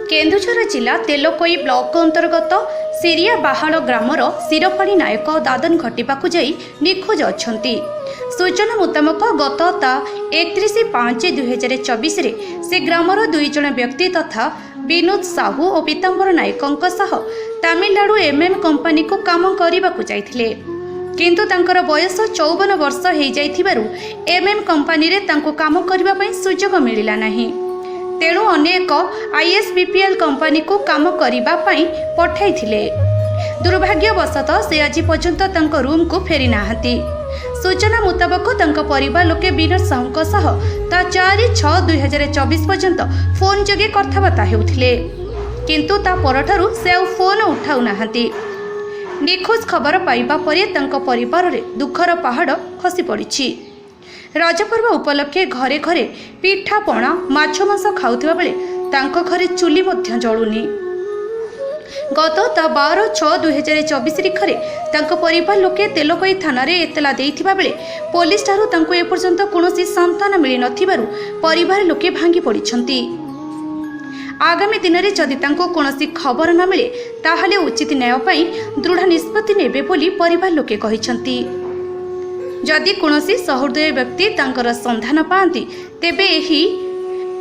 केन्दुझर जिला तेलकोई ब्लॉक अंतर्गत सिरिया बाहाल ग्रामर शिरपाणी नायक दादन घटिबाकू जाई निखोज अछंती। सूचना मुताबक गत 31/5/2024 से ग्रामर 2 जण व्यक्ति तथा विनोद साहू और पीतांबर नायक सह तमिलनाडु कंपनी को काम करने जाइथिले, किंतु तांकर बयस 54 वर्ष हो जाइथिबारु कंपनी रे तांको काम करबा पई सुजोग मिलिला नाही। तेणु अनेक ISBPL कंपनी को काम करबा पई पठाइथिले। दुर्भाग्यवशतः से आज पर्यंत तांको रूम को फेरी नाहंती। सूचना मुताबक तांको परिवार लोके विनोद साहू सह ता 4/6/2024 पर्यंत फोन जोगे कथबार्ता हेउथिले, किंतु ता परठारु से फोन उठाउ नाहंती। निखोज खबर पाइबा परे तांको परिवार रे दुखर पहाड़ खसी पड़िछि। रजपर्व उपलक्षे घरे घरे पिठा पणा माछ मांस खाउथिबा बेले तांको घरे चुली मध्य जळुनी। गत 12/6/2024 तारिखरे तांको परिवार लोके तेलकोई थाना रे एतला देइथिबा बेले पुलिस ठारू तांको ए पर्यंत कोनोसी संतान मिली नथिबारु परिवार लोके भांगी पड़िछंती। आगामी दिन में जदि तांको कोनोसी खबर न मिले ताहले उचित न्याय पई दृढ़ निष्पत्ति नेबे बोली परिवार लोके कहिछंती। जदि कोनोसी सहृदय व्यक्ति तांकर संधान पाती तेबे एही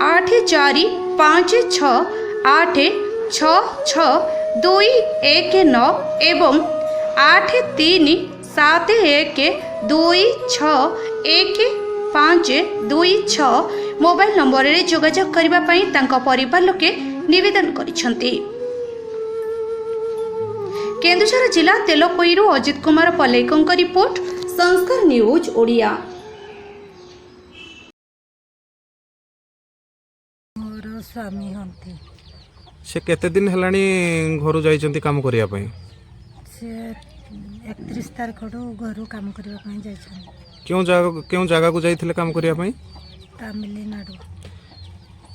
8456866219 एवं 8371261526 मोबाइल नंबर रे जोगाजोग करबा पई तांको परिवार लोके निवेदन करिसंती। केन्दुझर जिला तेलकोईरु अजित कुमार पलेकंक रिपोर्ट, संस्कार न्यूज ओडिया। मोर स्वामी हंती से केते दिन हेलानी घर जाइछंती काम करिया पई? से 31 तारिख घर काम करबा पई जाइछन। क्यों जगह को जाइथिले काम करिया पई? तमिलनाडु।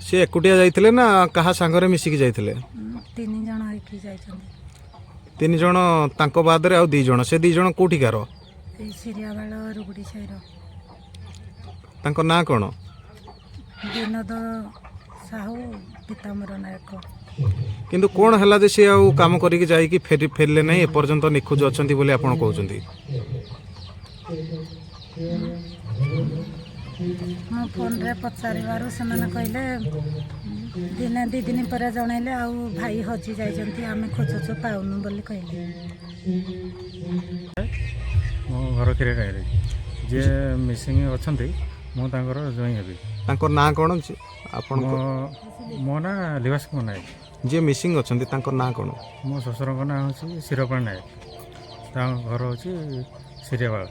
से एकुटिया जाइथिले ना कहा संगरे मिसिकी जाइथिले? 3 जण होइकी जाइछन। 3 जण तांको बाद रे आ 2 जण, से 2 जण कोठिकार? सिरियाबाଳ रुगुडी साइर। तांको ना कोन? विनोद साहू पीतांबर नायक। किंतु कोन हला जे से आ काम करिके जाई कि फेरले नै ए पर्यंत निखोज अछंती बोले आपण कहउछंती? मो फोन रे पचारिबारु सेमाने कहले दिने 2 दिन पर जणाइले आ भाई हजी जाइछंती, आमे खोजछु पाउनु बोली कहले। मो घर खिरे गायरे जे मिसिंग अछंती मो तांकर जई हेबी। तांको ना कोन आपण को? मो ना लिवास को नायक। जे मिसिंग अछंती तांको ना कोन? मो ससुर को ना होची शिरपाणी नायक, ता घर होची सिरियाबाळ।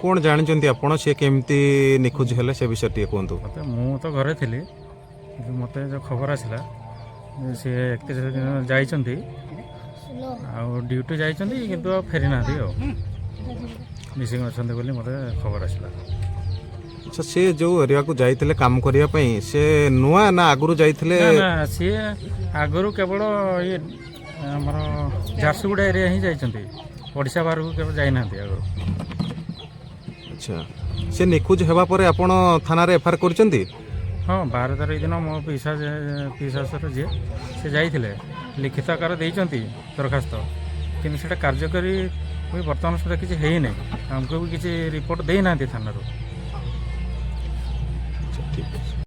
कोन जानिचंती आपण से केमती निखोज हेले से विषय टिके कोंतु? मते मु तो घरे थिली, मते जो खबर आसिला से 31 दिन जाइछंती आ ड्यूटी जाइछंती, किंतु फेरी नाथि हो मिसिंग अछंती बोली मते खबर आसिला। अच्छा, से जो एरिया को जाइथिले काम करिया पई से नुआ ना आगुरु जाइथिले? ना से आगुरु केवल ये हमर झारसुगुड़ा एरिया ही जाइछंती, ओडिसा बाहर को केवल जाई नाथि आगुरु। अच्छा, से निखोज हेबा परे आपण थाना रे एफआर करचंती? हाँ, 12 तारिख दिन मो पिसासर जे से जाइथिले लिखित आकार देइछंती दरखास्त, किंतु सेटा कार्यकारी बर्तमान सुधा किसी है नहीं, हमको भी किसी रिपोर्ट दे ना थाना।